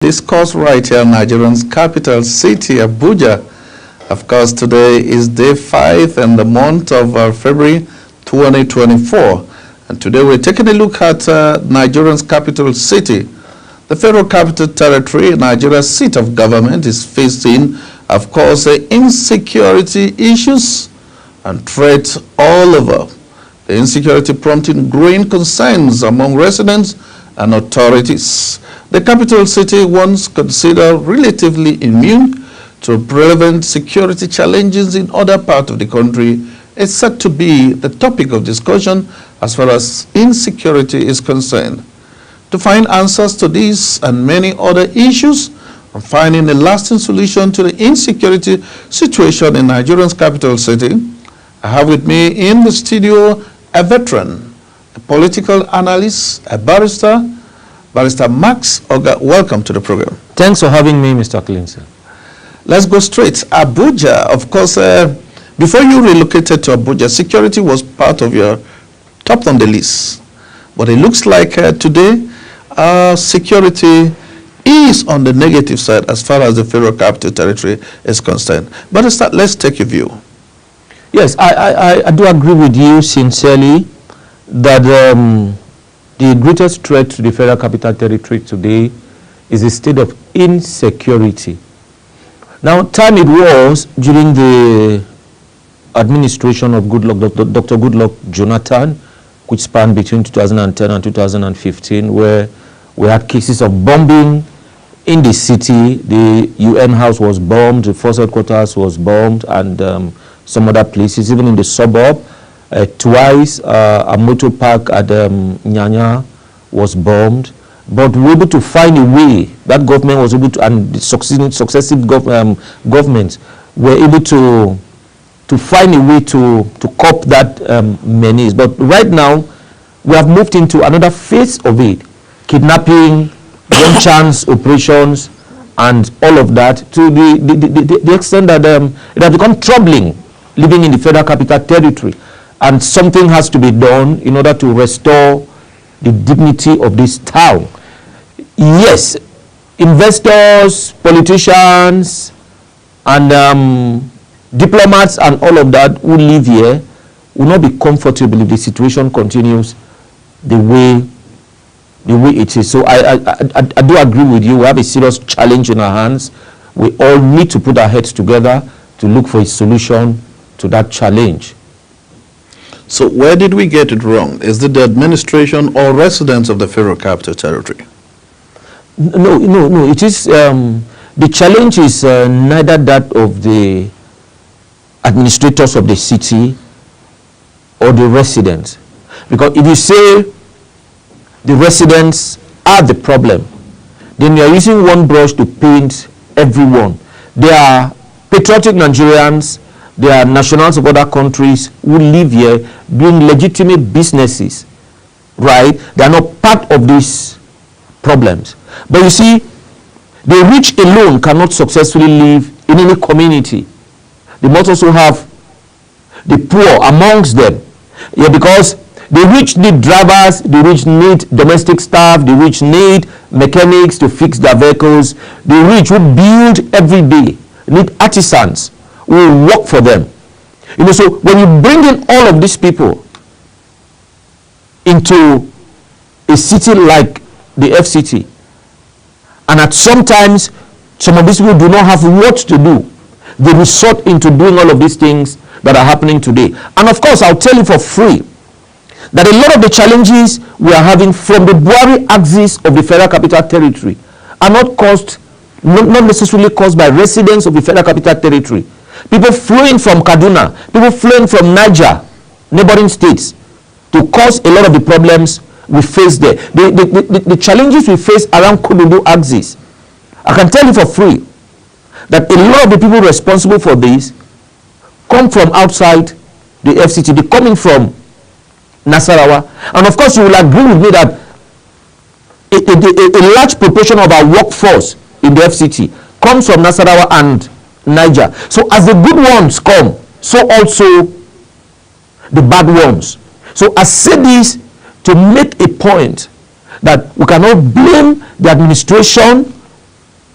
Discourse right here in Nigeria's capital city, Abuja. Of course, today is day 5 in the month of February 2024. And today we're taking a look at Nigeria's capital city. The Federal Capital Territory, Nigeria's seat of government, is facing, of course, insecurity issues and threats all over. The insecurity prompting growing concerns among residents and authorities. The capital city, once considered relatively immune to relevant security challenges in other parts of the country, is said to be the topic of discussion as far as insecurity is concerned. To find answers to these and many other issues, and finding a lasting solution to the insecurity situation in Nigeria's capital city, I have with me in the studio a veteran, a political analyst, a barrister, Barrister Max Oga. Welcome to the program. Thanks for having me, Mr. Clinton. Let's go straight. Abuja, of course, before you relocated to Abuja, security was part of your top on the list. But it looks like today, security is on the negative side as far as the Federal Capital Territory is concerned. But let's take your view. Yes, I do agree with you sincerely that the greatest threat to the Federal Capital Territory today is a state of insecurity. Now, time it was during the administration of Dr. Goodluck Jonathan, which spanned between 2010 and 2015, where we had cases of bombing in the city. The UN house was bombed, the force headquarters was bombed, and some other places, even in the suburb. Twice, a motor park at Nyanya was bombed. But we were able to find a way, that government was able to, and the successive governments were able to find a way to cope that menace. But right now, we have moved into another phase of it. Kidnapping, one chance operations, and all of that, to the extent that it has become troubling living in the Federal Capital Territory. And something has to be done in order to restore the dignity of this town. Yes, investors, politicians, and diplomats and all of that who live here will not be comfortable if the situation continues the way it is. So I do agree with you. We have a serious challenge in our hands. We all need to put our heads together to look for a solution to that challenge. So where did we get it wrong? Is it the administration or residents of the Federal Capital Territory? No. It is the challenge is neither that of the administrators of the city or the residents. Because if you say the residents are the problem, then you are using one brush to paint everyone. They are patriotic Nigerians. They are nationals of other countries who live here doing legitimate businesses, right? They are not part of these problems. But you see, the rich alone cannot successfully live in any community. They must also have the poor amongst them. Yeah, because the rich need drivers, the rich need domestic staff, the rich need mechanics to fix their vehicles. The rich who build every day need artisans will work for them. You know, so when you bring in all of these people into a city like the FCT, and at sometimes some of these people do not have what to do, they resort into doing all of these things that are happening today. And of course, I'll tell you for free that a lot of the challenges we are having from the Buhari axis of the Federal Capital Territory are not necessarily caused by residents of the Federal Capital Territory. People flowing from Kaduna, people flowing from Niger, neighboring states, to cause a lot of the problems we face there. The challenges we face around Kododo axis, I can tell you for free that a lot of the people responsible for this come from outside the FCT. They're coming from Nasarawa. And of course, you will agree with me that a large proportion of our workforce in the FCT comes from Nasarawa and Niger. So as the good ones come, so also the bad ones. So I say this to make a point that we cannot blame the administration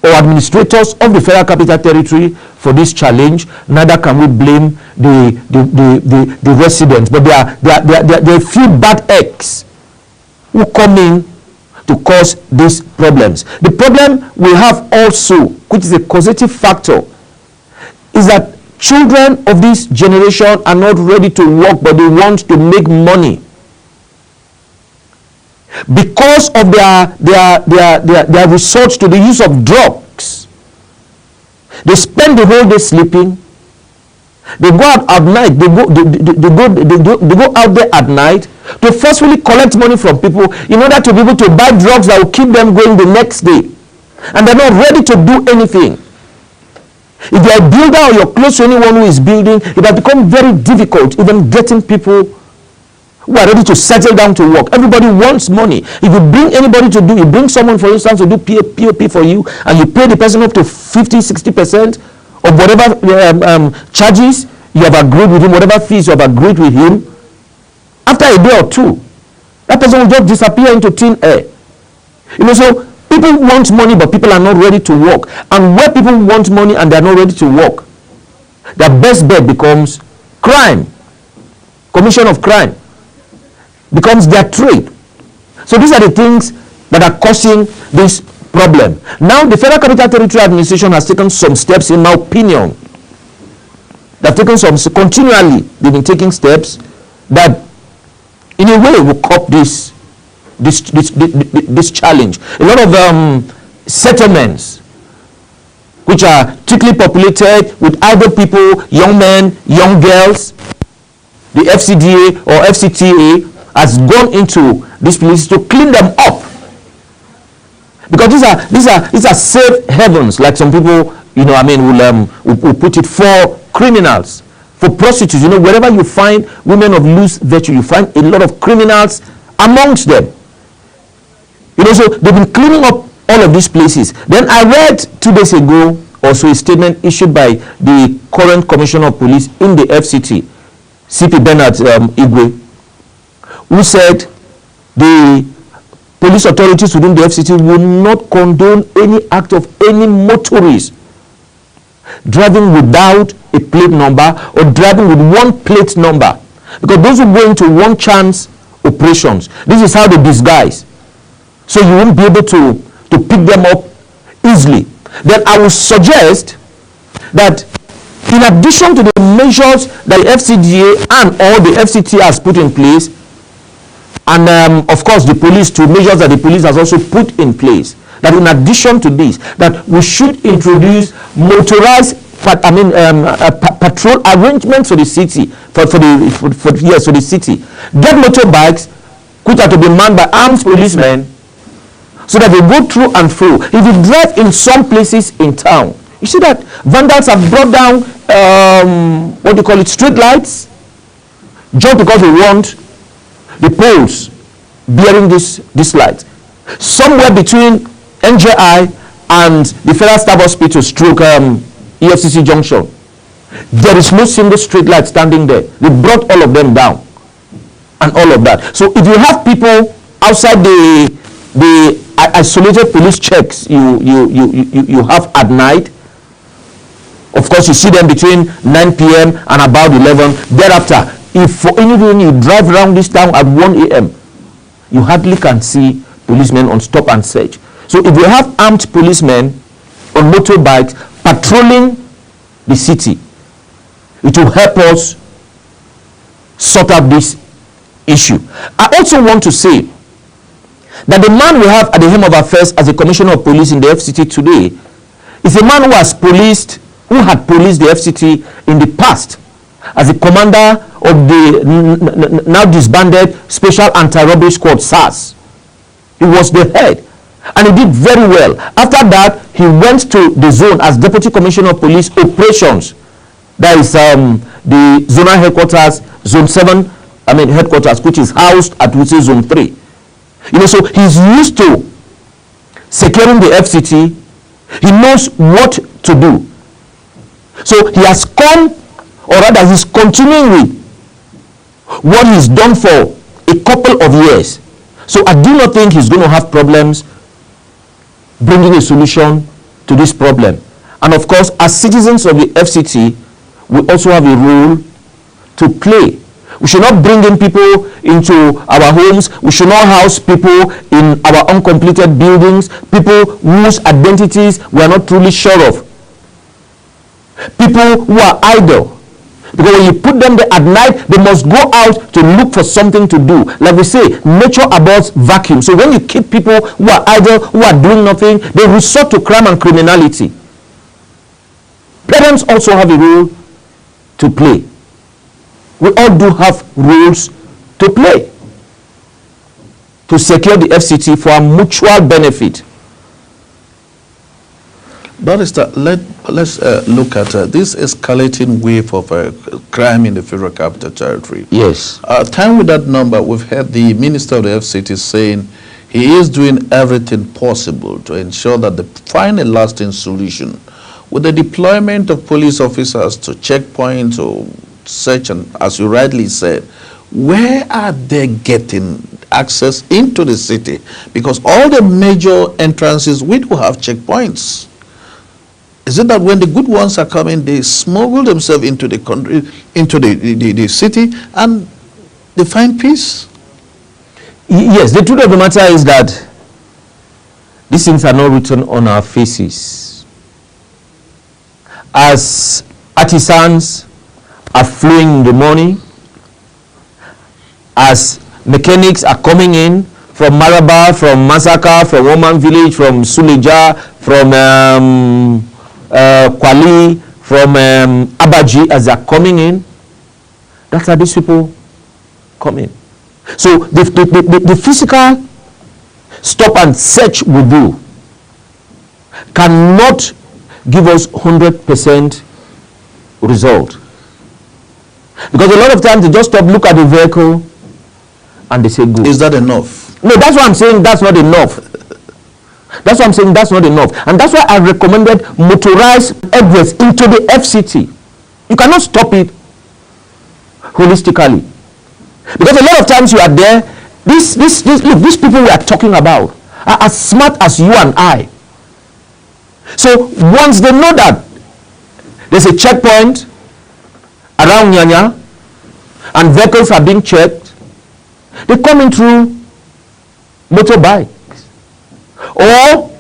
or administrators of the Federal Capital Territory for this challenge, neither can we blame the residents. But there are a few bad eggs who come in to cause these problems. The problem we have also, which is a causative factor, is that children of this generation are not ready to work, but they want to make money. Because of their resort to the use of drugs, they spend the whole day sleeping. They go out at night. They go out there at night to forcefully collect money from people in order to be able to buy drugs that will keep them going the next day, and they're not ready to do anything. If you're a builder or you're close to anyone who is building, it has become very difficult even getting people who are ready to settle down to work. Everybody wants money. If you bring anybody to do, you bring someone, for instance, to do POP for you, and you pay the person up to 50-60% of whatever charges you have agreed with him, whatever fees you have agreed with him, after a day or two, that person will just disappear into thin air. So people want money, but people are not ready to work. And where people want money and they are not ready to work, their best bet becomes crime. Commission of crime becomes their trade. So these are the things that are causing this problem. Now the Federal Capital Territory Administration has taken some steps, in my opinion. They've taken some, continually they've been taking steps that in a way will cope this challenge. A lot of settlements which are thickly populated with idle people, young men, young girls, the FCDA or FCTA has gone into these places to clean them up, because these are safe havens, like some people will put it, for criminals, for prostitutes. Wherever you find women of loose virtue, you find a lot of criminals amongst them. So they've been cleaning up all of these places. Then I read 2 days ago also a statement issued by the current Commissioner of Police in the FCT, CP Bernard Igwe, who said the police authorities within the FCT will not condone any act of any motorist driving without a plate number or driving with one plate number, because those who go into one chance operations, this is how they disguise, so you won't be able to pick them up easily. Then I would suggest that in addition to the measures that the FCDA and or the FCT has put in place, and of course the police, to measures that the police has also put in place, that in addition to this, that we should introduce motorized patrol arrangements for the city, for the city. Get motorbikes which are to be manned by armed policemen, so that they go through and through. If you drive in some places in town, you see that vandals have brought down street lights, just because they want the poles bearing this light. Somewhere between NJI and the Federal Staff Hospital stroke EFCC junction, there is no single street light standing there. They brought all of them down and all of that. So if you have people outside the isolated police checks you have at night, of course you see them between 9 p.m. and about 11. Thereafter, if for any reason you drive around this town at 1 a.m., you hardly can see policemen on stop and search. So if you have armed policemen on motorbikes patrolling the city, it will help us sort out this issue. I also want to say that the man we have at the helm of affairs as a commissioner of police in the FCT today is a man who had policed the FCT in the past as a commander of the now disbanded Special Anti-Robbery Squad, SARS. He was the head, and he did very well. After that, he went to the zone as Deputy Commissioner of Police Operations. That is the zonal headquarters, Zone 7, headquarters, which is housed at Zone 3. So he's used to securing the FCT. He knows what to do. So he has come, or rather he's continuing with what he's done for a couple of years. So I do not think he's going to have problems bringing a solution to this problem. And of course, as citizens of the FCT, we also have a role to play. We should not bring in people into our homes. We should not house people in our uncompleted buildings, people whose identities we are not truly sure of. People who are idle. Because when you put them there at night, they must go out to look for something to do. Like we say, nature abhors vacuum. So when you keep people who are idle, who are doing nothing, they resort to crime and criminality. Parents also have a role to play. We all do have roles to play to secure the FCT for our mutual benefit. Barrister, let's look at this escalating wave of crime in the Federal Capital Territory. Yes. Time with that number, we've heard the Minister of the FCT saying he is doing everything possible to ensure that they find a lasting solution with the deployment of police officers to checkpoints or search, and as you rightly said, where are they getting access into the city? Because all the major entrances, we do have checkpoints. Is it that when the good ones are coming, they smuggle themselves into the country, into the city, and they find peace? Yes, the truth of the matter is that these things are not written on our faces. As artisans are flowing in the morning, as mechanics are coming in from Maraba, from Masaka, from Woman Village, from Suleja, from Kwali, from Abaji, as they are coming in, that's how these people come in. So the physical stop and search we do cannot give us 100% result. Because a lot of times they just stop, look at the vehicle, and they say go. Is that enough? No, that's what I'm saying, that's not enough. That's what I'm saying, that's not enough. And that's why I recommended motorized egress into the FCT. You cannot stop it holistically. Because a lot of times you are there, these people we are talking about are as smart as you and I. So once they know that there's a checkpoint around Nyanya and vehicles are being checked, they come in through motorbikes or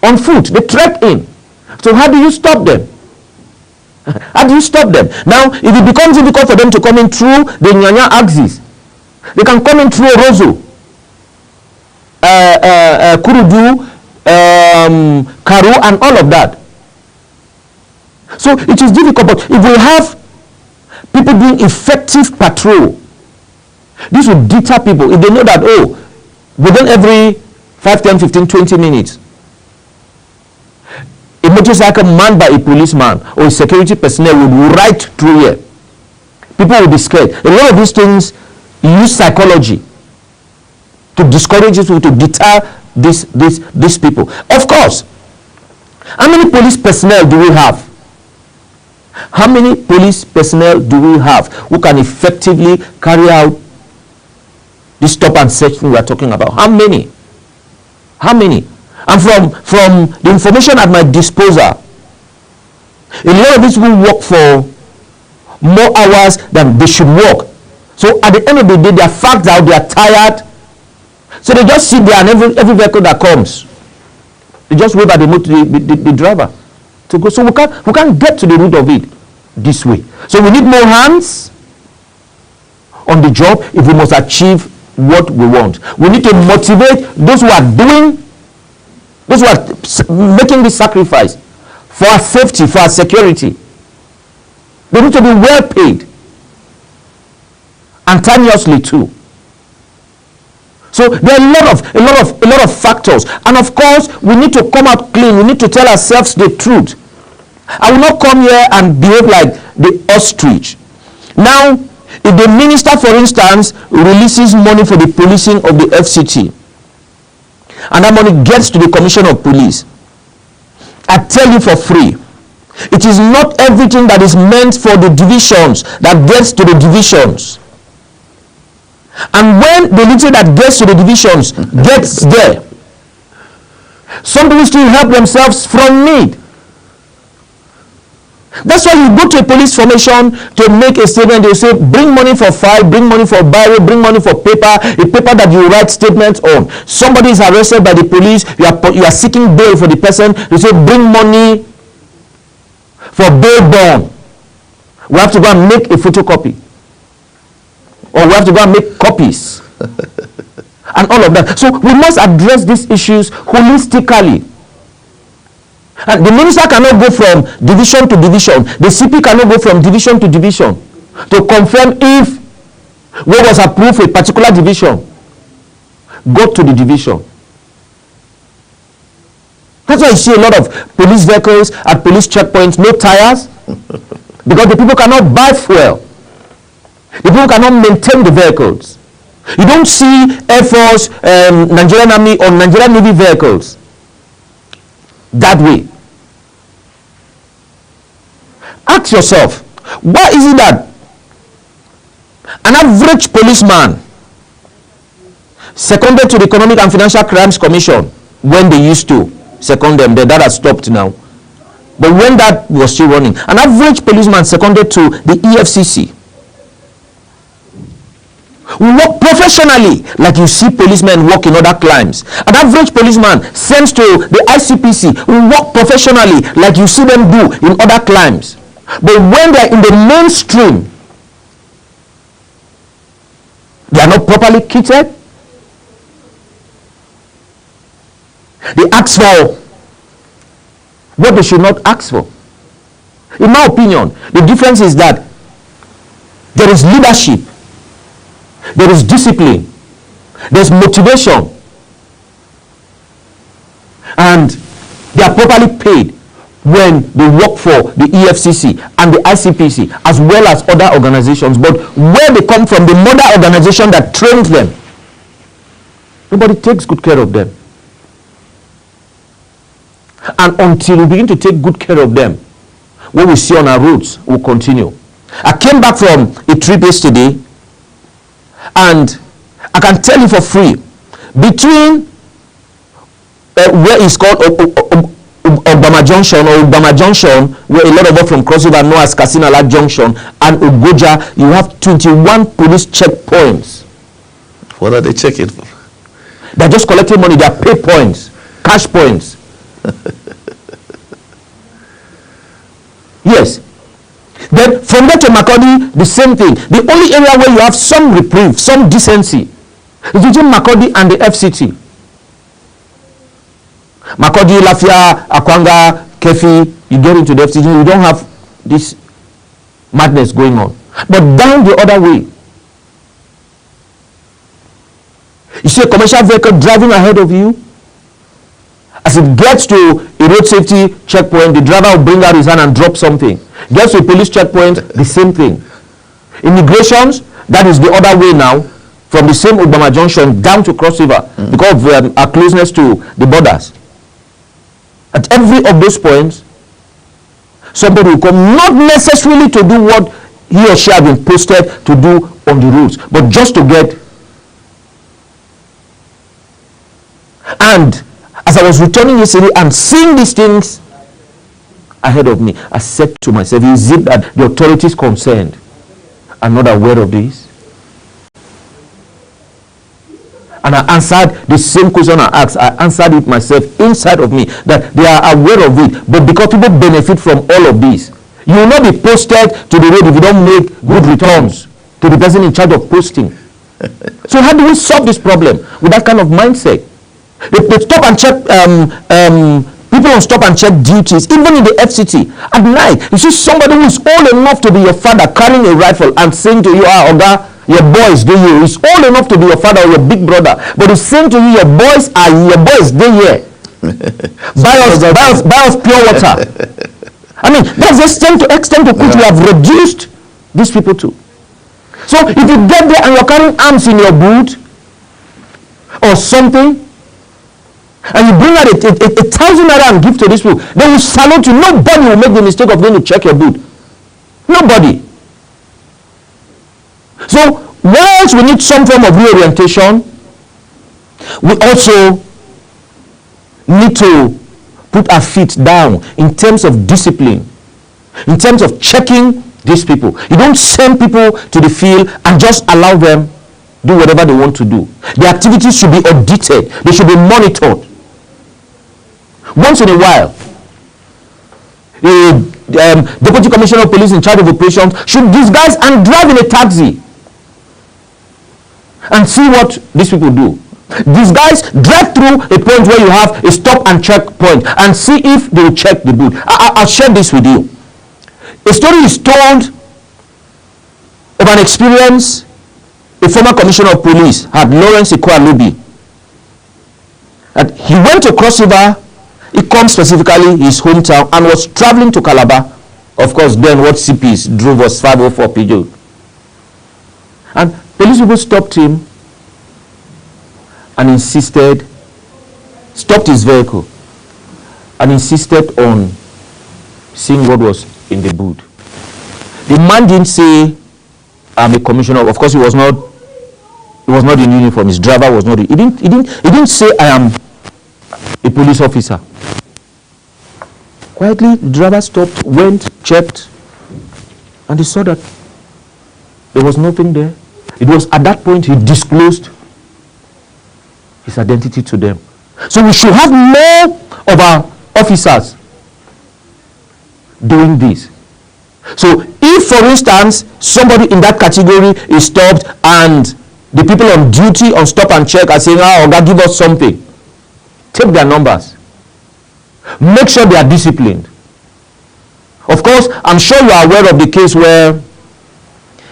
on foot. They trek in. So how do you stop them? How do you stop them? Now, if it becomes difficult for them to come in through the Nyanya axis, they can come in through Orozo, Kurudu, Karu, and all of that. So it is difficult, but if we have people doing effective patrol, this will deter people. If they know that, oh, within every 5, 10, 15, 20 minutes, a motorcycle manned by a policeman or a security personnel will be right through here, people will be scared. A lot of these things use psychology to discourage people, to deter these people. Of course, how many police personnel do we have? How many police personnel do we have who can effectively carry out this stop and search thing we are talking about? How many? How many? And from the information at my disposal, a lot of these people work for more hours than they should work. So at the end of the day, they are fagged out, they are tired. So they just sit there, and every vehicle that comes, they just wave at the driver to go. So we can't get to the root of it this way. So we need more hands on the job if we must achieve what we want. We need to motivate those who are doing, those who are making this sacrifice for our safety, for our security. They need to be well paid, and timeously too. So there are a lot of factors, and of course we need to come out clean. We need to tell ourselves the truth. I will not come here and behave like the ostrich. Now, if the minister, for instance, releases money for the policing of the FCT, and that money gets to the commissioner of police, I tell you for free, it is not everything that is meant for the divisions that gets to the divisions. And when the little that gets to the divisions gets there, Some people still help themselves from need. That's why you go to a police formation to make a statement. They say, bring money for file, bring money for biro, bring money for paper, a paper that you write statements on. Somebody is arrested by the police, you are seeking bail for the person. You say, bring money for bail bond. We have to go and make a photocopy. Or we have to go and make copies. And all of that. So we must address these issues holistically. And the minister cannot go from division to division. The CP cannot go from division to division to confirm if what was approved for a particular division got to the division. That's why you see a lot of police vehicles at police checkpoints, no tires, because the people cannot buy fuel. The people cannot maintain the vehicles. You don't see Air Force, Nigerian Army or Nigerian Navy vehicles that way. Ask yourself, why is it that an average policeman seconded to the Economic and Financial Crimes Commission, when they used to second them, that has stopped now, but when that was still running, an average policeman seconded to the EFCC work professionally like you see policemen work in other crimes. An average policeman sent to the ICPC will work professionally like you see them do in other crimes. But when they're in the mainstream, they are not properly kitted. They ask for what they should not ask for. In my opinion, the difference is that there is leadership, there is discipline, there is motivation, and they are properly paid when they work for the EFCC and the ICPC as well as other organizations. But where they come from, the mother organization that trained them, nobody takes good care of them. And until we begin to take good care of them, what we see on our roads will continue. I came back from a trip yesterday, and I can tell you for free, between where it's called Obama Junction, where a lot of us from Cross River know as Kasinala Junction, and Abuja, you have 21 police checkpoints. What are they checking for? They're just collecting money. They are pay points, cash points. Yes. Then from there to Makurdi, the same thing. The only area where you have some reprieve, some decency, is between Makurdi and the FCT. Makurdi, Lafia, Akwanga, Kefi, you get into the FCT, you don't have this madness going on. But down the other way, you see a commercial vehicle driving ahead of you. As it gets to a road safety checkpoint, the driver will bring out his hand and drop something. Gets to a police checkpoint, the same thing. Immigrations, that is the other way now, from the same Obama Junction down to Cross River, because of our closeness to the borders. At every of those points, somebody will come, not necessarily to do what he or she has been posted to do on the roads, but just to get. And as I was returning yesterday and seeing these things ahead of me, I said to myself, is it that the authorities concerned are not aware of this? And I answered the same question I asked. I answered it myself inside of me, that they are aware of it, but because people benefit from all of this. You will not be posted to the road if you don't make good returns to the person in charge of posting. So how do we solve this problem with that kind of mindset? They stop and check, people on stop and check duties, even in the FCT. At night, you see somebody who is old enough to be your father carrying a rifle and saying to you, Oga, your boys, they here. He's old enough to be your father or your big brother. But he's saying to you, your boys, they here. buy us pure water. I mean, that's the extent to which we have reduced these people to. So if you get there and you're carrying arms in your boot or something, and you bring out a 1,000 naira and give to these people, they will salute you. Nobody will make the mistake of going to check your boot. Nobody. So whilst we need some form of reorientation, we also need to put our feet down in terms of discipline, in terms of checking these people. You don't send people to the field and just allow them do whatever they want to do. The activities should be audited. They should be monitored. Once in a while, the Deputy Commissioner of Police in charge of operations should disguise and drive in a taxi and see what these people do. Disguise, drive through a point where you have a stop and check point and see if they will check the boot. I'll share this with you. A story is told of an experience a former commissioner of police had, Lawrence Ikwalubi. And he went to Cross River, he comes specifically his hometown, and was traveling to Calabar. Of course, then what CPs drove us 504 Peugeot. And police people stopped him and insisted, stopped his vehicle and insisted on seeing what was in the boot. The man didn't say, I'm a commissioner. Of course, he was not in uniform. His driver was not. He didn't say, I am a police officer. Quietly, the driver stopped, went, checked, and he saw that there was nothing there. It was at that point he disclosed his identity to them. So we should have more of our officers doing this. So if, for instance, somebody in that category is stopped and the people on duty on stop and check are saying, Oga, give us something, take their numbers. Make sure they are disciplined. Of course, I'm sure you are aware of the case where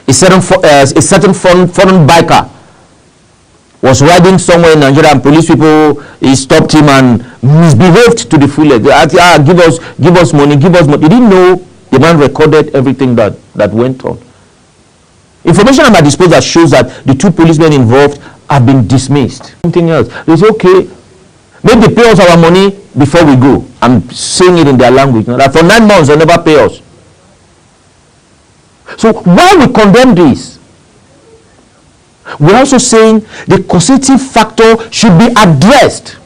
a certain foreign biker was riding somewhere in Nigeria and police people stopped him and misbehaved to the fullest. They asked, give us money, give us money. He didn't know the man recorded everything that went on. Information at my disposal shows that the two policemen involved have been dismissed. Something else. They say, okay, maybe they pay us our money before we go. I'm saying it in their language. That for 9 months they never pay us. So why we condemn this? We're also saying the causative factor should be addressed.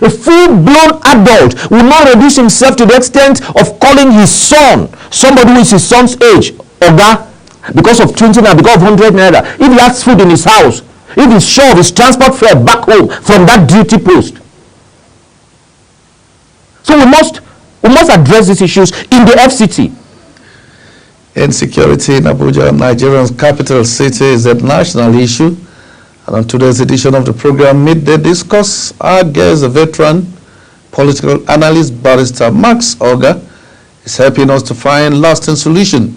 A full-blown adult will not reduce himself to the extent of calling his son, somebody who is his son's age, Oga, because of 20 naira, because of 100 naira. If he has food in his house, if he's sure of his transport fare back home from that duty post. So we must address these issues in the FCT. Insecurity in Abuja, Nigeria's capital city, is a national issue. And on today's edition of the program, Midday Discourse, our guest, a veteran political analyst, Barrister Max Oga, is helping us to find lasting solution.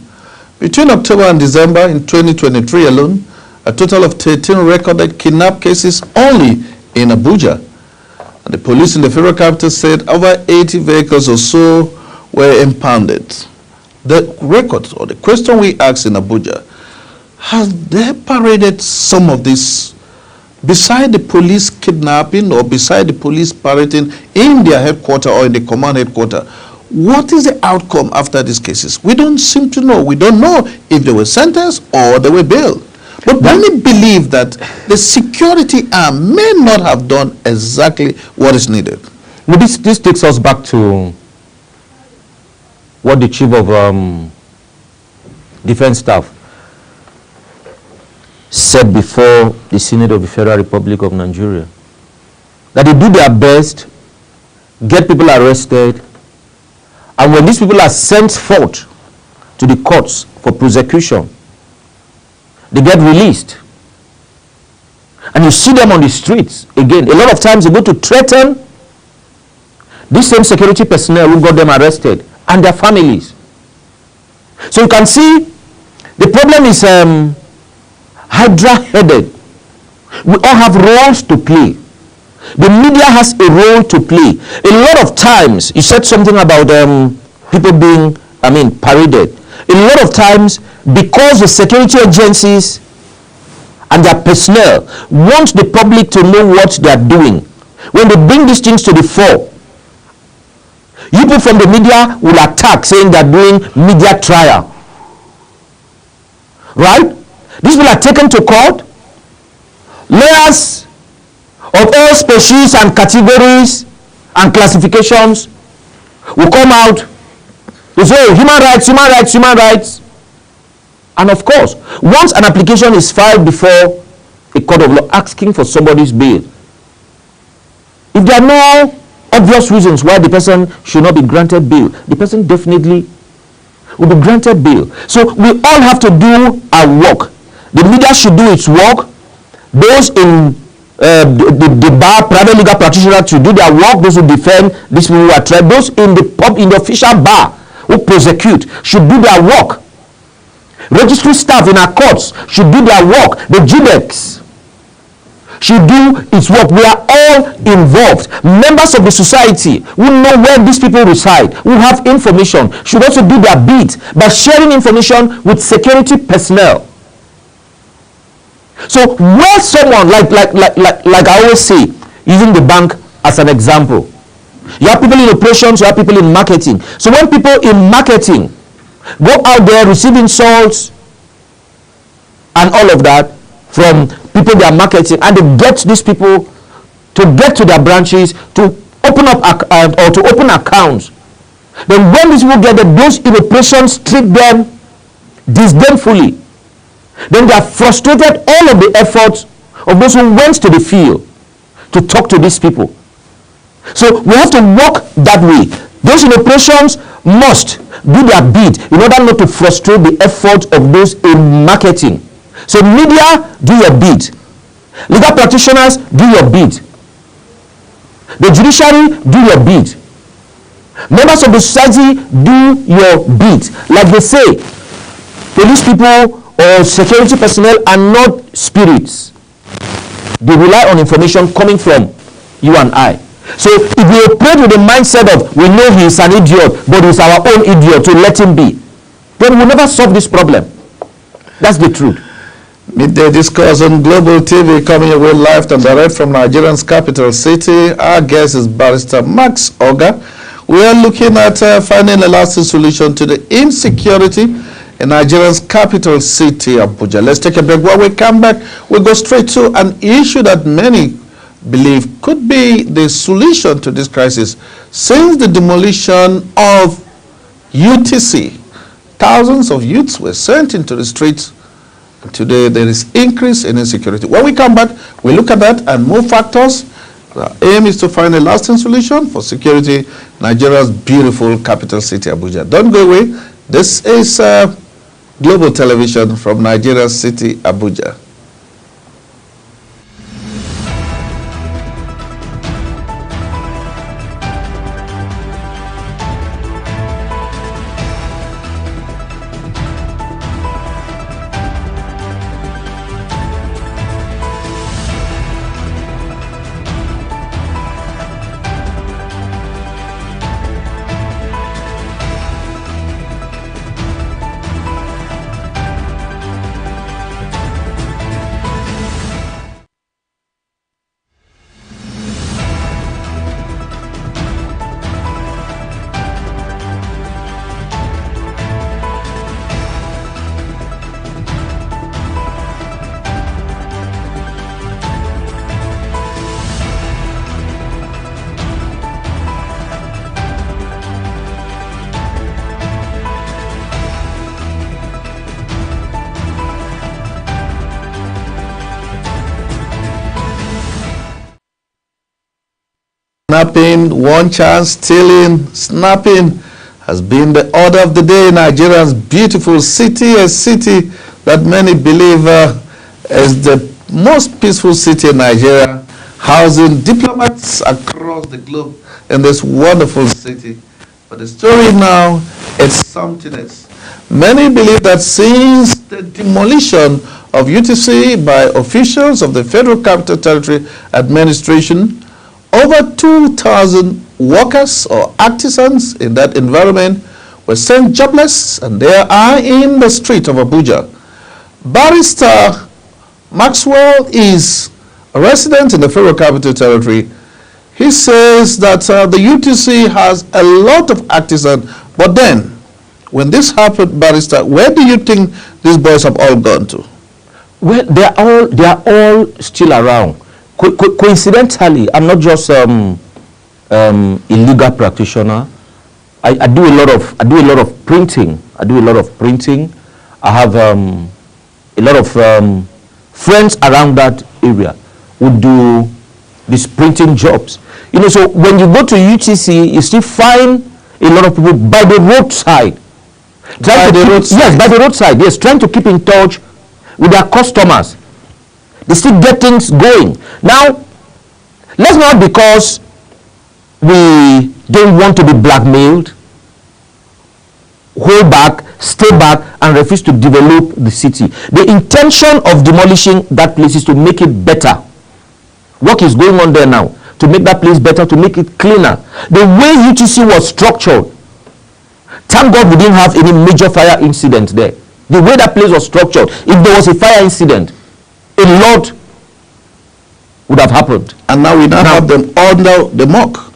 Between October and December in 2023 alone, a total of 13 recorded kidnap cases only in Abuja. And the police in the federal capital said over 80 vehicles or so were impounded. The records, or the question we asked in Abuja, has they paraded some of this beside the police kidnapping or beside the police parading in their headquarters or in the command headquarters? What is the outcome after these cases? We don't seem to know. We don't know if they were sentenced or they were bailed. But many believe that the security arm may not have done exactly what is needed. Now this takes us back to what the chief of defense staff said before the Senate of the Federal Republic of Nigeria, that they do their best, get people arrested, and when these people are sent forth to the courts for prosecution, they get released. And you see them on the streets again. A lot of times they go to threaten these same security personnel who got them arrested and their families. So you can see the problem is hydra-headed. We all have roles to play. The media has a role to play. A lot of times, you said something about people being, paraded. A lot of times, because the security agencies and their personnel want the public to know what they are doing, when they bring these things to the fore, you people from the media will attack, saying they're doing media trial. Right? These people are taken to court. Lawyers of all species and categories and classifications will come out. They say, oh, human rights, human rights, human rights. And of course, once an application is filed before a court of law asking for somebody's bail, if there are no obvious reasons why the person should not be granted bail, the person definitely will be granted bail. So we all have to do our work. The media should do its work. Those in the bar, private legal practitioners should do their work. Those who defend these people who are tried. Those in the official bar who prosecute should do their work. Registry staff in our courts should do their work. The GDEX should do its work. We are all involved. Members of the society who know where these people reside, who have information, should also do their bit by sharing information with security personnel. So where someone, like I always say, using the bank as an example, you have people in operations, you have people in marketing. So when people in marketing go out there, receive insults and all of that from people they are marketing, and they get these people to get to their branches to open up or to open accounts, then when these people get there, those in operations treat them disdainfully. Then they have frustrated all of the efforts of those who went to the field to talk to these people. So we have to work that way. Those in operations must do their bit in order not to frustrate the efforts of those in marketing. So media, do your bit. Legal practitioners, do your bit. The judiciary, do your bit. Members of the society, do your bit. Like they say, police people or security personnel are not spirits. They rely on information coming from you and I. So if we operate with the mindset of we know he is an idiot, but he's our own idiot, to let him be, then we'll never solve this problem. That's the truth. Midday Discourse on Global TV, coming away live and direct from Nigeria's capital city. Our guest is Barrister Max Oga. We are looking at finding a lasting solution to the insecurity in Nigeria's capital city, Abuja. Let's take a break. When we come back, we'll go straight to an issue that many believe could be the solution to this crisis. Since the demolition of UTC, thousands of youths were sent into the streets. Today, there is increase in insecurity. When we come back, we look at that and more factors. The aim is to find a lasting solution for security in Nigeria's beautiful capital city, Abuja. Don't go away. This is Global Television from Nigeria's city, Abuja. Kidnapping, one chance, stealing, snapping has been the order of the day in Nigeria's beautiful city, a city that many believe is the most peaceful city in Nigeria, housing diplomats across the globe in this wonderful city. But the story now is something else. Many believe that since the demolition of UTC by officials of the Federal Capital Territory Administration, over 2,000 workers or artisans in that environment were sent jobless, and they are in the street of Abuja. Barrister Maxwell is a resident in the Federal Capital Territory. He says that the UTC has a lot of artisans, but then when this happened, Barrister, where do you think these boys have all gone to? Well, they are all still around. Coincidentally, I'm not just a legal practitioner. I do a lot of printing. I have a lot of friends around that area who do these printing jobs. You know, so when you go to UTC, you still find a lot of people by the roadside. By the roadside, yes, trying to keep in touch with their customers. They still get things going. Now, let's not, because we don't want to be blackmailed, hold back, stay back, and refuse to develop the city. The intention of demolishing that place is to make it better. Work is going on there now to make that place better, to make it cleaner. The way UTC was structured, thank God we didn't have any major fire incident there. The way that place was structured, if there was a fire incident, a lot would have happened. And now we have them under the mock.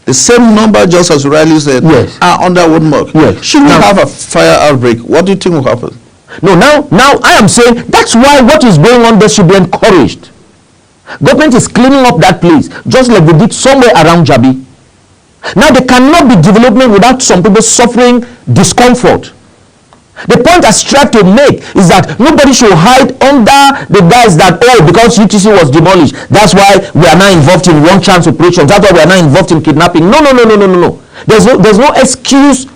The same number, just as Riley said, yes, are under one mock. Yes. Should we have a fire outbreak? What do you think will happen? No, now I am saying that's why what is going on there should be encouraged. Government is cleaning up that place, just like they did somewhere around Jabi. Now there cannot be development without some people suffering discomfort. The point I strive to make is that nobody should hide under the guise that, oh, because UTC was demolished, that's why we are now involved in one chance operations, that's why we are now involved in kidnapping. No. There's no excuse.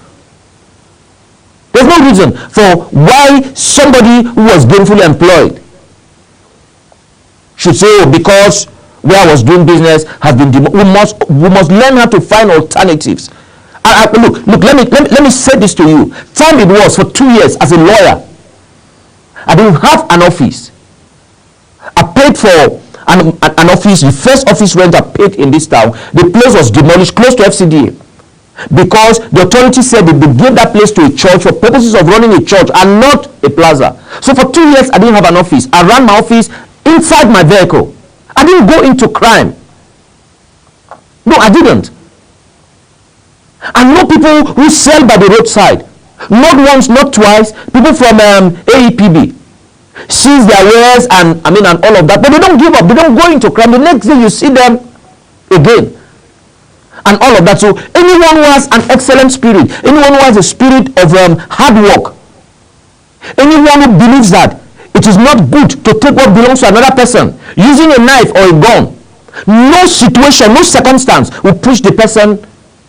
There's no reason for why somebody who was gainfully employed should say, oh, because where I was doing business has been demolished. We must learn how to find alternatives. Look, let me say this to you. Time it was for 2 years as a lawyer. I didn't have an office. I paid for an office, the first office rent I paid in this town. The place was demolished close to FCDA because the authority said that they gave that place to a church for purposes of running a church and not a plaza. So for 2 years I didn't have an office. I ran my office inside my vehicle. I didn't go into crime. No, I didn't. I know people who sell by the roadside. Not once, not twice. People from AEPB seize their wares and all of that. But they don't give up. They don't go into crime. The next day you see them again. And all of that. So anyone who has an excellent spirit, anyone who has a spirit of hard work, anyone who believes that it is not good to take what belongs to another person, using a knife or a gun, no situation, no circumstance will push the person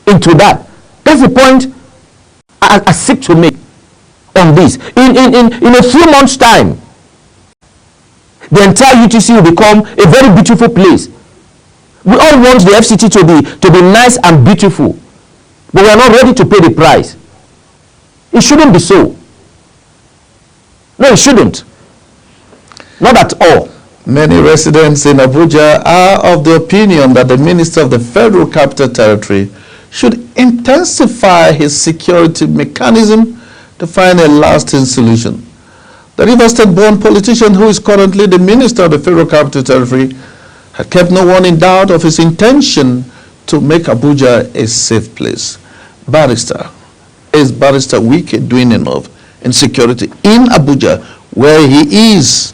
into that. That's the point I seek to make on this. In a few months' time, the entire UTC will become a very beautiful place. We all want the FCT to be nice and beautiful, but we are not ready to pay the price. It shouldn't be so. No, it shouldn't. Not at all. Many residents in Abuja are of the opinion that the Minister of the Federal Capital Territory should intensify his security mechanism to find a lasting solution. The Rivers State-born politician who is currently the Minister of the Federal Capital Territory had kept no one in doubt of his intention to make Abuja a safe place. Is Barrister Wike doing enough in security in Abuja, where he is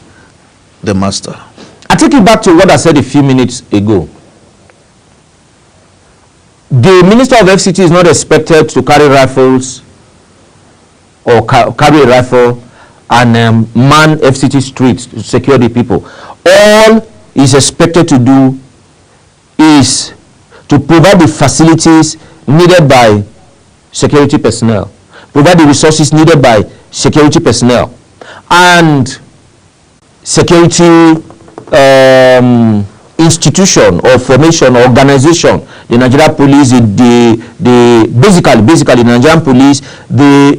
the master? I take you back to what I said a few minutes ago. The Minister of FCT is not expected to carry rifles or carry a rifle and man FCT streets to secure the people. All he's expected to do is to provide the facilities needed by security personnel, provide the resources needed by security personnel, and security institution or formation or organization. The Nigerian police, basically the Nigerian police, the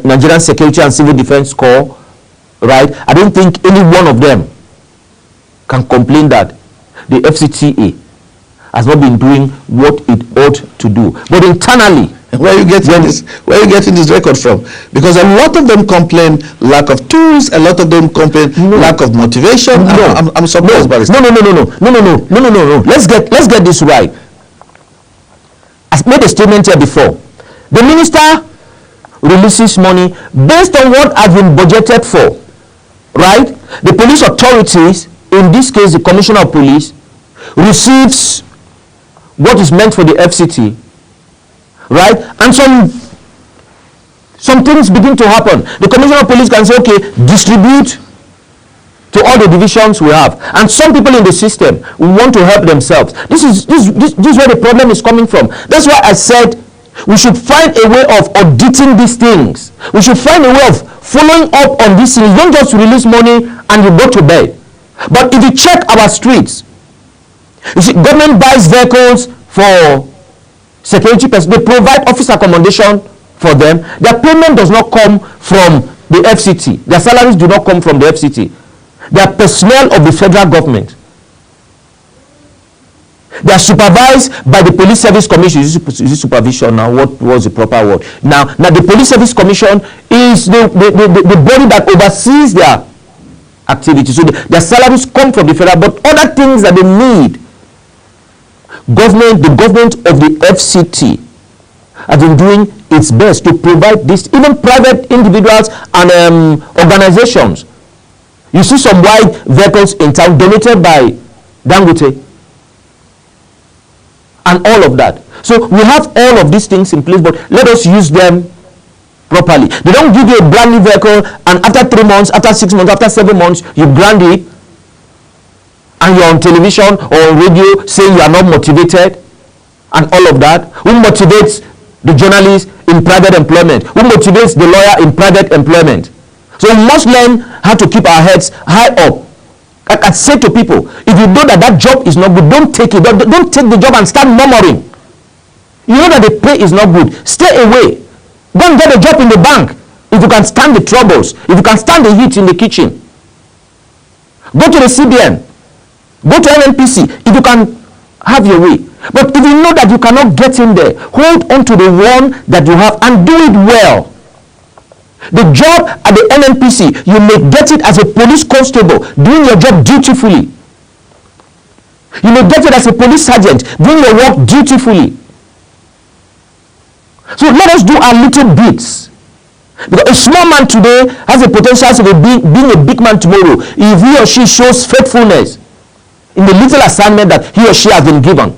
Nigerian Security and Civil Defense Corps, right? I don't think any one of them can complain that the FCTA has not been doing what it ought to do. But internally, where are you getting this record from? Because a lot of them complain lack of tools, a lot of them complain lack of motivation. No. I'm surprised by this. No. Let's get this right. I've made a statement here before. The minister releases money based on what has been budgeted for, right? The police authorities in this case the Commissioner of Police, receives what is meant for the FCT, right? And some things begin to happen. The Commissioner of Police can say, okay, distribute to all the divisions we have. And some people in the system want to help themselves. This is where the problem is coming from. That's why I said we should find a way of auditing these things. We should find a way of following up on these things. Don't just release money and you go to bed. But if you check our streets, you see, government buys vehicles for security personnel. They provide office accommodation for them. Their payment does not come from the FCT. Their salaries do not come from the FCT. They are personnel of the federal government. They are supervised by the Police Service Commission. Is it supervision now? What was the proper word? Now the Police Service Commission is the body that oversees their activities. So their salaries come from the federal, but other things that they need, the government of the FCT has been doing its best to provide this. Even private individuals and organizations. You see some white vehicles in town donated by Dangote and all of that. So we have all of these things in place, but let us use them properly. They don't give you a brand new vehicle and after 3 months, after 6 months, after 7 months, you brand it and you're on television or on radio saying you are not motivated and all of that. Who motivates the journalist in private employment? Who motivates the lawyer in private employment? So we must learn how to keep our heads high up. Like I say to people, if you know that job is not good, don't take it. Don't take the job and start murmuring. You know that the pay is not good. Stay away. Go and get a job in the bank if you can stand the troubles, if you can stand the heat in the kitchen. Go to the CBN. Go to NNPC if you can have your way. But if you know that you cannot get in there, hold on to the one that you have and do it well. The job at the NNPC, you may get it as a police constable doing your job dutifully. You may get it as a police sergeant doing your work dutifully. So let us do our little bits. Because a small man today has a potential of being a big man tomorrow if he or she shows faithfulness in the little assignment that he or she has been given.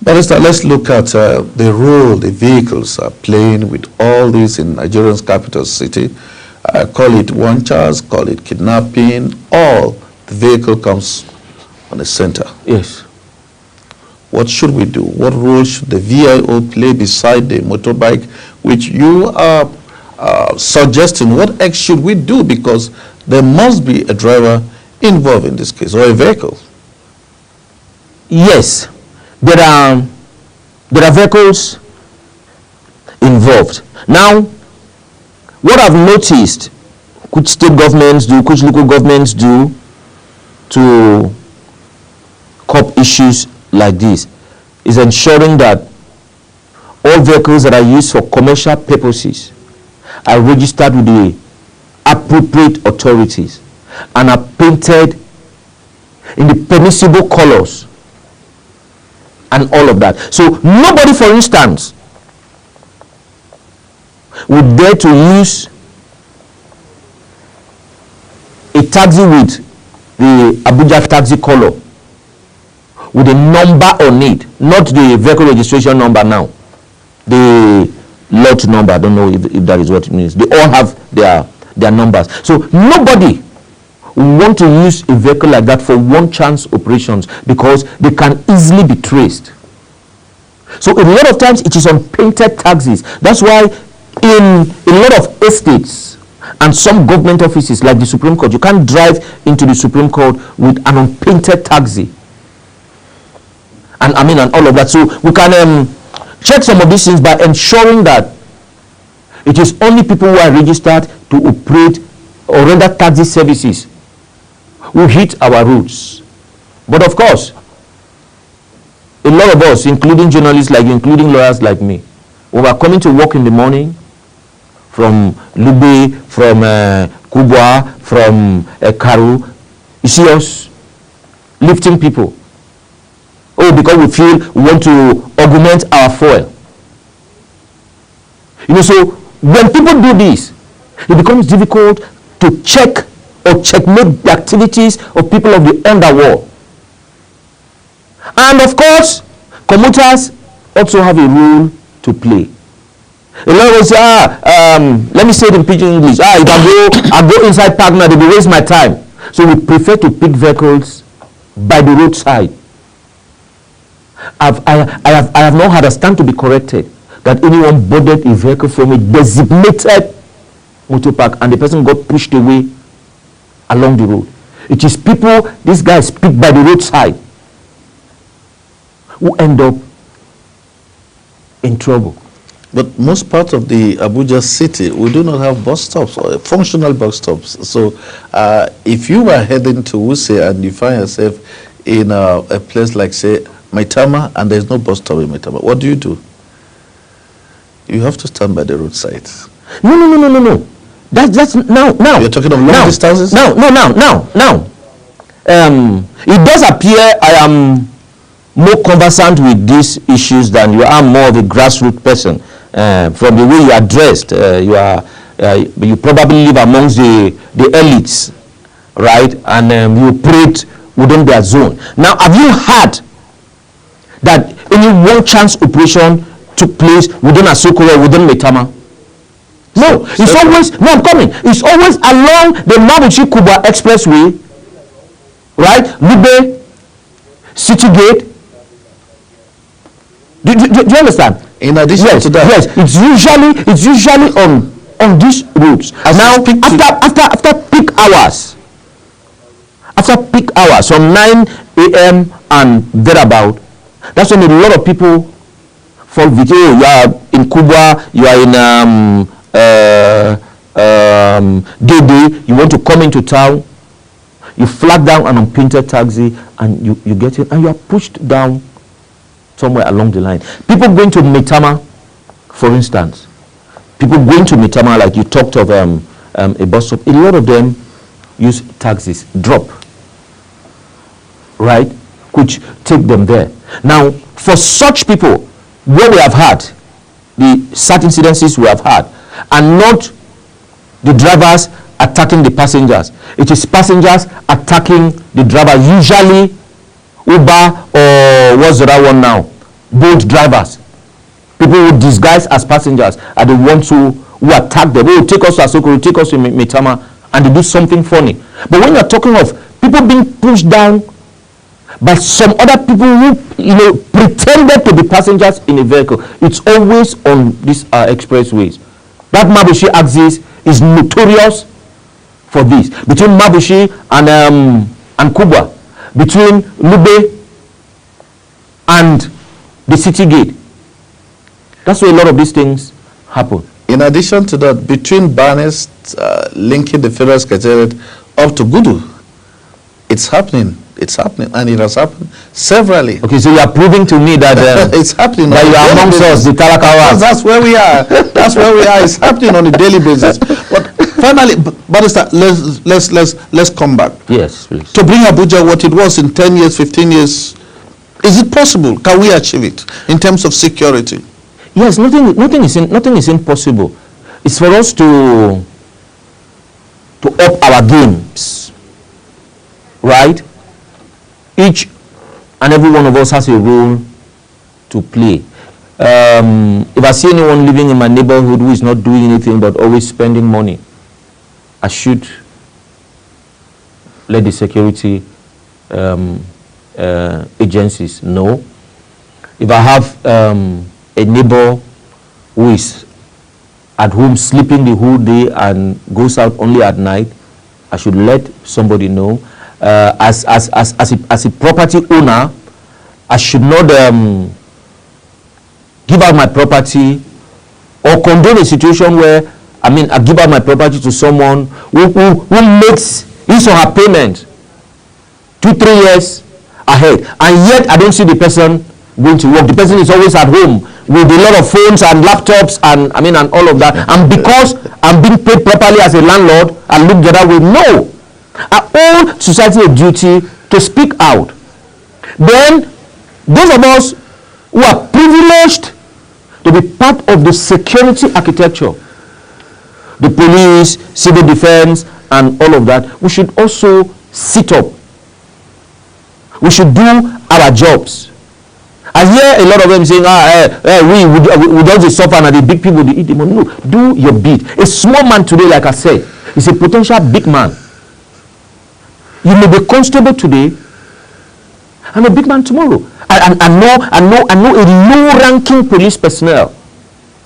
Barrister, let's look at the role the vehicles are playing with all this in Nigeria's capital city. Call it wanchers, call it kidnapping, all the vehicle comes on the center. Yes. What should we do? What role should the VIO play beside the motorbike, which you are suggesting? What else should we do? Because there must be a driver involved in this case, or a vehicle. Yes. There are vehicles involved. Now, what I've noticed, which state governments do, which local governments do to curb issues like this, is ensuring that all vehicles that are used for commercial purposes are registered with the appropriate authorities and are painted in the permissible colors and all of that. So nobody, for instance, would dare to use a taxi with the Abuja taxi color with a number on it, not the vehicle registration number now, the lot number. I don't know if that is what it means. They all have their numbers. So nobody want to use a vehicle like that for one chance operations because they can easily be traced. So a lot of times it is on painted taxis. That's why in a lot of estates and some government offices like the Supreme Court, you can't drive into the Supreme Court with an unpainted taxi. And all of that. So we can check some of these things by ensuring that it is only people who are registered to operate or render taxi services who hit our routes. But of course, a lot of us, including journalists like you, including lawyers like me, when we are coming to work in the morning from Lube, from Kubwa, from Karu, you see us lifting people. Oh, because we feel we want to augment our foil. So when people do this, it becomes difficult to check or checkmate the activities of people of the underworld. And of course, commuters also have a role to play. A lot will say, let me say it in pidgin English. If I go inside park now, they will waste my time. So we prefer to pick vehicles by the roadside. I have not had a stand to be corrected that anyone boarded a vehicle from a designated motor park and the person got pushed away along the road. It is people, these guys pick by the roadside, who end up in trouble. But most parts of the Abuja city, we do not have bus stops, or functional bus stops. So if you were heading to Wuse and you find yourself in a place like, say, Maitama, and there's no bus stop in Maitama, what do? You have to stand by the roadside. No. That's now. You're talking of long distances? Now. It does appear I am more conversant with these issues than you are, more of a grassroots person. From the way you are dressed, you probably live amongst the elites, right? And you operate within their zone. Now, have you heard that any one chance operation took place within Asoko or within Maitama? No, it's always, no, I'm coming. It's always along the Mabuchi-Kuba Expressway, right? Lube, City Gate. Do you understand? In addition to that, yes, it's usually on these routes. Now, after peak hours, from 9 a.m. and thereabout, that's when a lot of people fall victim. You are in Kuba, you are in Dede, you want to come into town, you flag down an unpainted taxi and you get in and you are pushed down somewhere along the line. People going to Maitama, for instance, like you talked of a bus stop, a lot of them use taxis, drop, right, which take them there. Now, for such people, what we have had, the certain incidences we have had, and not the drivers attacking the passengers. It is passengers attacking the driver, usually Uber or what's the other one now? Bolt drivers. People who disguise as passengers are the ones who attack them. They will take us to Asoko, take us to Maitama, and they do something funny. But when you're talking of people being pushed down by some other people who pretended to be passengers in a vehicle, it's always on these expressways. That Mabushi axis is notorious for this. Between Mabushi and Kuba, between Lube and the City Gate. That's where a lot of these things happen. In addition to that, between Barnes linking the Federal Secretariat up to Gudu, it's happening, and it has happened severally. Okay, so you are proving to me that it's happening. That you are amongst us, the Talakawas. That's where we are. That's where we are. It's happening on a daily basis. But finally, Barrister, let's come back. Yes, please. To bring Abuja what it was in 10 years, 15 years, is it possible? Can we achieve it in terms of security? Yes, nothing is impossible. It's for us to up our games, right? Each and every one of us has a role to play. If I see anyone living in my neighborhood who is not doing anything but always spending money, I should let the security agencies know. If I have a neighbor who is at home sleeping the whole day and goes out only at night, I should let somebody know. As a property owner, I should not give out my property or condone a situation where I give out my property to someone who makes his or her payment 2-3 years ahead, and yet I don't see the person going to work. The person is always at home with a lot of phones and laptops and all of that. And because I'm being paid properly as a landlord, I look the other way. No. I owe society a duty to speak out. Then, those of us who are privileged to be part of the security architecture, the police, civil defense, and all of that, we should also sit up. We should do our jobs. I hear a lot of them saying, we don't suffer and the big people, they eat the money. No, do your bit. A small man today, like I said, is a potential big man. You may be constable today and a big man tomorrow. I know a low-ranking police personnel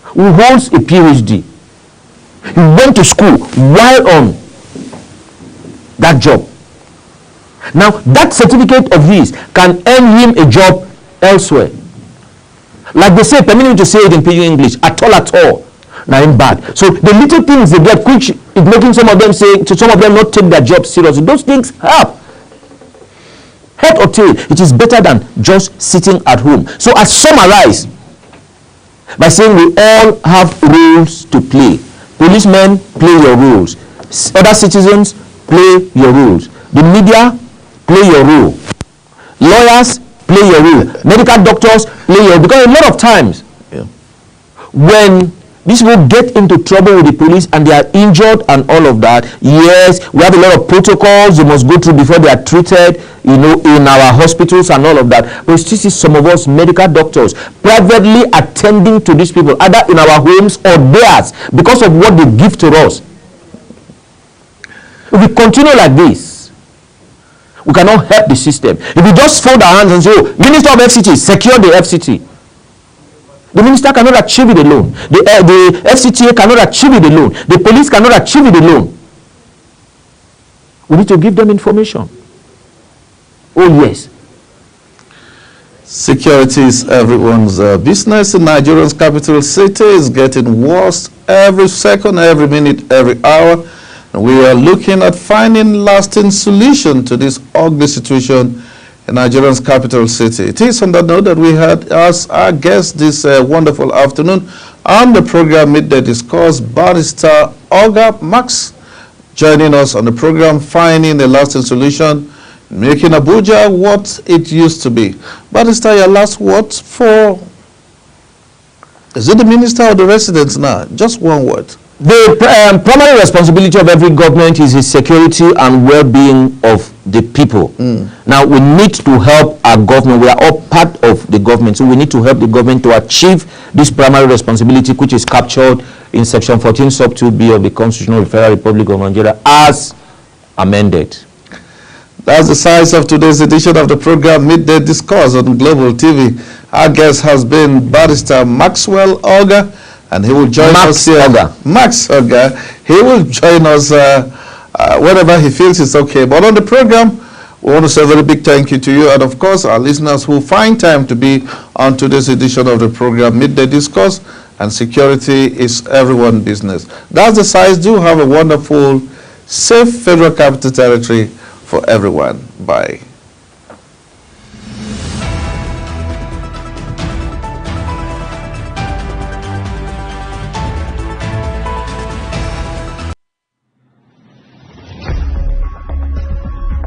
who holds a PhD. He went to school while on that job. Now, that certificate of his can earn him a job elsewhere. Like they say, permit me to say it in pidgin English, at all. Now, in bad. So the little things they get, which is making some of them not take their job seriously. Those things help. Head or tail, it is better than just sitting at home. So I summarize by saying we all have roles to play. Policemen, play your roles. Other citizens, play your roles. The media, play your role. Lawyers, play your role. Medical doctors, play your role. Because a lot of times, when these people get into trouble with the police and they are injured and all of that, yes, we have a lot of protocols they must go through before they are treated, in our hospitals and all of that. But you still see some of us medical doctors privately attending to these people, either in our homes or theirs, because of what they give to us. If we continue like this, we cannot help the system. If we just fold our hands and say, oh, Minister of FCT, secure the FCT. The minister cannot achieve it alone. The FCTA cannot achieve it alone. The police cannot achieve it alone. We need to give them information. Oh, yes. Security is everyone's business in Nigeria's capital city. Is getting worse every second, every minute, every hour. And we are looking at finding lasting solution to this ugly situation in Nigeria's capital city. It is on that note that we had as our guest this wonderful afternoon on the program Midday Discourse, Barrister Oga Max, joining us on the program, finding a lasting solution, making Abuja what it used to be. Barrister, your last words for, is it the minister or the residents now? Just one word. The primary responsibility of every government is the security and well-being of the people. Now, we need to help our government. We are all part of the government, so we need to help the government to achieve this primary responsibility, which is captured in Section 14, Sub 2B of the Constitution of the Federal Republic of Nigeria, as amended. That's the size of today's edition of the program Midday Discourse on Global TV. Our guest has been Barrister Maxwell Oga, and he will join us here. Max Oga. He will join us whenever he feels it's okay. But on the program, we want to say a very big thank you to you, and of course our listeners who find time to be on today's edition of the program Midday Discourse. And security is everyone's business. That's the size. Do have a wonderful, safe Federal Capital Territory for everyone. Bye.